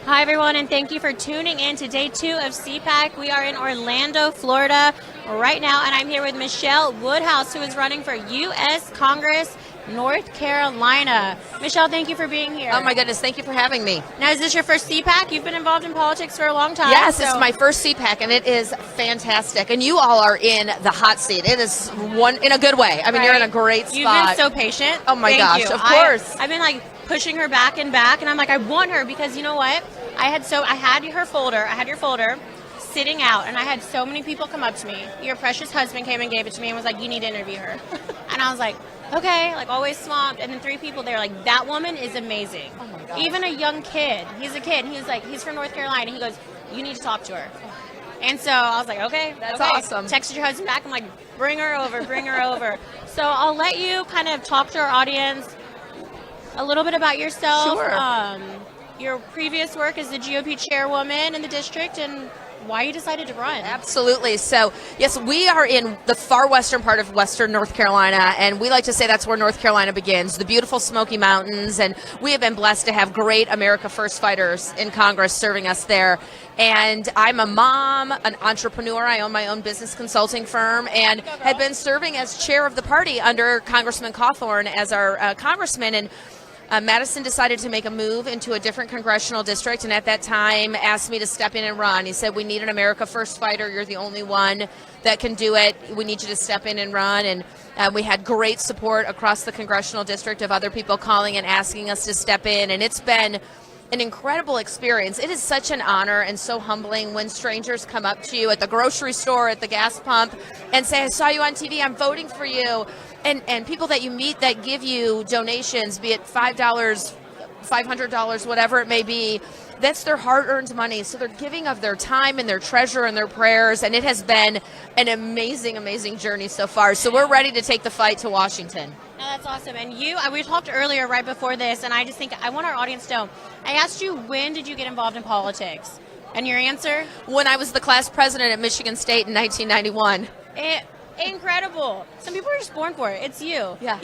Hi, everyone, and thank you for tuning in to day 2 of CPAC. We are in Orlando, Florida right now, and I'm here with Michele Woodhouse, who is running for U.S. Congress, North Carolina. Michele, thank you for being here. Oh my goodness, thank you for having me. Now, is this your first CPAC? You've been involved in politics for a long time. Yes, it's my first CPAC, and it is fantastic. And you all are in the hot seat. It is one in a good way. I mean, You're in a great spot. You've been so patient. Oh my gosh, of course. I've been pushing her back, and I'm like, I want her because you know what? I had your folder sitting out, and I had so many people come up to me. Your precious husband came and gave it to me and was like, you need to interview her. And I was like, okay, always swamped. And then 3 people there, that woman is amazing. Oh my gosh. Even a young kid. He's a kid. He's from North Carolina. He goes, you need to talk to her. And so I was like, okay. That's awesome. Texted your husband back. I'm like, bring her over. So I'll let you kind of talk to our audience a little bit about yourself. Sure. Your previous work as the GOP chairwoman in the district and why you decided to run. Absolutely. So, yes, we are in the far western part of western North Carolina, and we like to say that's where North Carolina begins, the beautiful Smoky Mountains, and we have been blessed to have great America First fighters in Congress serving us there. And I'm a mom, an entrepreneur. I own my own business consulting firm and had been serving as chair of the party under Congressman Cawthorn as our congressman. And Madison decided to make a move into a different congressional district, and at that time asked me to step in and run. He said, we need an America First fighter. You're the only one that can do it. We need you to step in and run. And we had great support across the congressional district of other people calling and asking us to step in, and it's been an incredible experience. It is such an honor and so humbling when strangers come up to you at the grocery store, at the gas pump, and say, I saw you on TV, I'm voting for you. And people that you meet that give you donations, be it $5, $500, whatever it may be, that's their hard-earned money. So they're giving of their time and their treasure and their prayers, and it has been an amazing, amazing journey so far. So we're ready to take the fight to Washington. No, that's awesome. And we talked earlier right before this, and I just think I want our audience to know. I asked you, when did you get involved in politics? And your answer? When I was the class president at Michigan State in 1991. Incredible. Some people are just born for it. It's you. Yeah.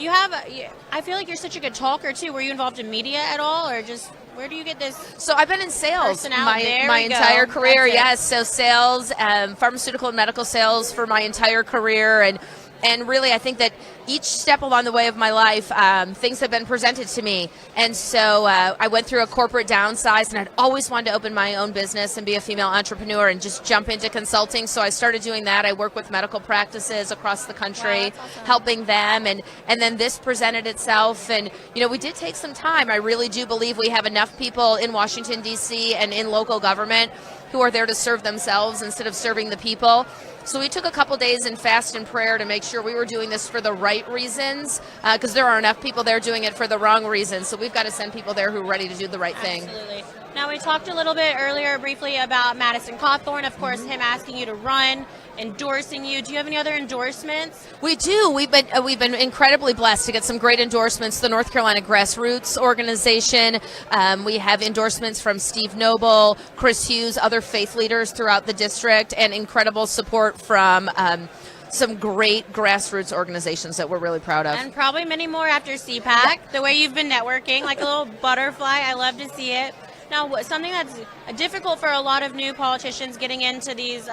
I feel like you're such a good talker, too. Were you involved in media at all, or just where do you get this? So I've been in sales my entire career. Yes, so sales, pharmaceutical and medical sales for my entire career, and really, I think that each step along the way of my life, things have been presented to me. And so I went through a corporate downsize, and I'd always wanted to open my own business and be a female entrepreneur and just jump into consulting. So I started doing that. I work with medical practices across the country, wow, that's awesome. helping them. And then this presented itself. And, we did take some time. I really do believe we have enough people in Washington, D.C. and in local government who are there to serve themselves instead of serving the people. So we took a couple days in fast and prayer to make sure we were doing this for the right reasons, because there are enough people there doing it for the wrong reasons. So we've got to send people there who are ready to do the right thing. Absolutely. Now, we talked a little bit earlier briefly about Madison Cawthorn, of course, him asking you to run, endorsing you. Do you have any other endorsements? We do. We've been incredibly blessed to get some great endorsements. The North Carolina Grassroots Organization. We have endorsements from Steve Noble, Chris Hughes, other faith leaders throughout the district, and incredible support from some great grassroots organizations that we're really proud of. And probably many more after CPAC. The way you've been networking, like a little butterfly. I love to see it. Now, something that's difficult for a lot of new politicians getting into these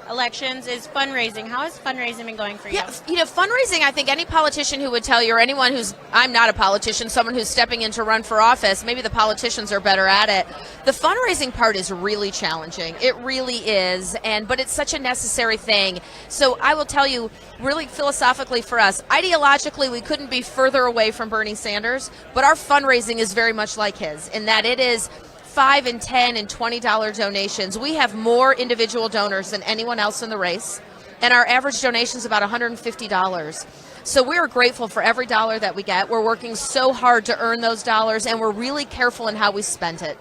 elections is fundraising. How has fundraising been going for you? Yeah, fundraising, I think any politician who would tell you, or anyone I'm not a politician, someone who's stepping in to run for office, maybe the politicians are better at it. The fundraising part is really challenging. It really is, but it's such a necessary thing. So I will tell you, really philosophically for us, ideologically, we couldn't be further away from Bernie Sanders, but our fundraising is very much like his, in that it is $5 and $10 and $20 donations. We have more individual donors than anyone else in the race, and our average donation is about $150. So we are grateful for every dollar that we get. We're working so hard to earn those dollars, and we're really careful in how we spend it.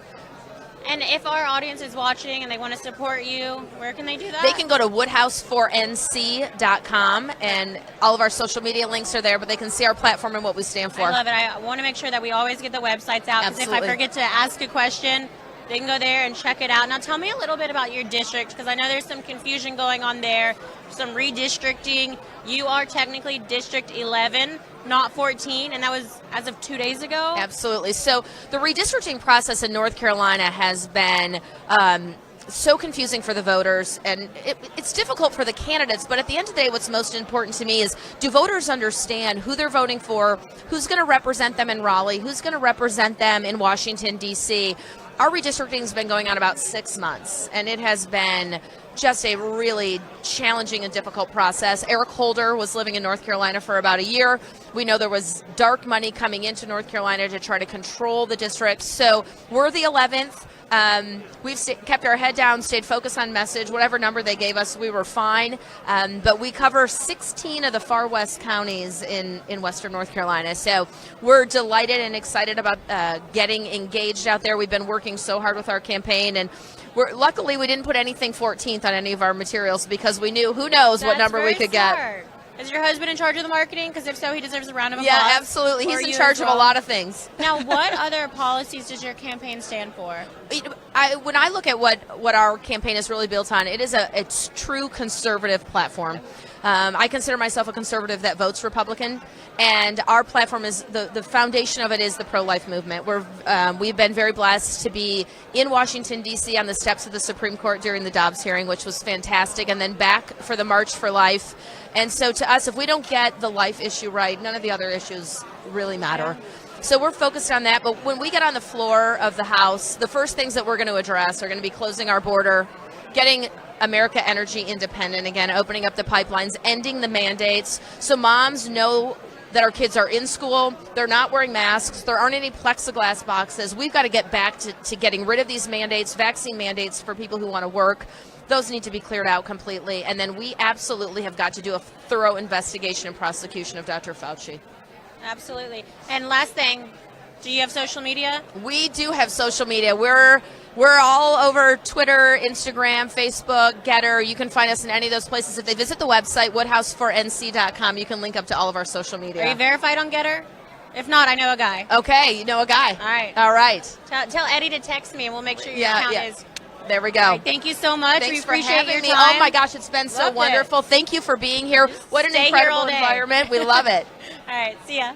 And if our audience is watching and they want to support you, where can they do that? They can go to woodhouse4nc.com, and all of our social media links are there, but they can see our platform and what we stand for. I love it. I want to make sure that we always get the websites out, because if I forget to ask a question, they can go there and check it out. Now, tell me a little bit about your district, because I know there's some confusion going on there, some redistricting. You are technically District 11, not 14, and that was as of 2 days ago? Absolutely. So the redistricting process in North Carolina has been so confusing for the voters, and it's difficult for the candidates, but at the end of the day, what's most important to me is, do voters understand who they're voting for, who's going to represent them in Raleigh, who's going to represent them in Washington, D.C.? Our redistricting has been going on about 6 months, and it has been just a really challenging and difficult process. Eric Holder was living in North Carolina for about a year. We know there was dark money coming into North Carolina to try to control the district. So we're the 11th. We've kept our head down, stayed focused on message. Whatever number they gave us, we were fine. But we cover 16 of the far west counties in Western North Carolina. So we're delighted and excited about getting engaged out there. We've been working so hard with our campaign, and luckily we didn't put anything 14th on any of our materials, because we knew, who knows what number we could get. Is your husband in charge of the marketing? Because if so, he deserves a round of applause. Yeah, absolutely. He's in charge of a lot of things. Now, what other policies does your campaign stand for? When I look at what our campaign is really built on, it's true conservative platform. I consider myself a conservative that votes Republican, and our platform is the foundation of it is the pro-life movement. We've been very blessed to be in Washington, D.C. on the steps of the Supreme Court during the Dobbs hearing, which was fantastic, and then back for the March for Life. And so to us, if we don't get the life issue right, none of the other issues really matter. So we're focused on that. But when we get on the floor of the House, the first things that we're going to address are going to be closing our border, getting America energy independent again, opening up the pipelines, ending the mandates, so moms know that our kids are in school, they're not wearing masks, there aren't any plexiglass boxes. We've got to get back to getting rid of these mandates, vaccine mandates for people who want to work. Those need to be cleared out completely. And then we absolutely have got to do a thorough investigation and prosecution of Dr. Fauci. Absolutely. And last thing, do you have social media? We do have social media. We're all over Twitter, Instagram, Facebook, Getter. You can find us in any of those places. If they visit the website, woodhouse4nc.com, you can link up to all of our social media. Are you verified on Getter? If not, I know a guy. Okay, you know a guy. All right. All right. Tell Eddie to text me, and we'll make sure your account is. There we go. Right, thank you so much. Thanks we appreciate for having me. time. Oh my gosh, it's been so wonderful. Thank you for being here. What an Stay here incredible all day. environment. We love it. All right, see ya.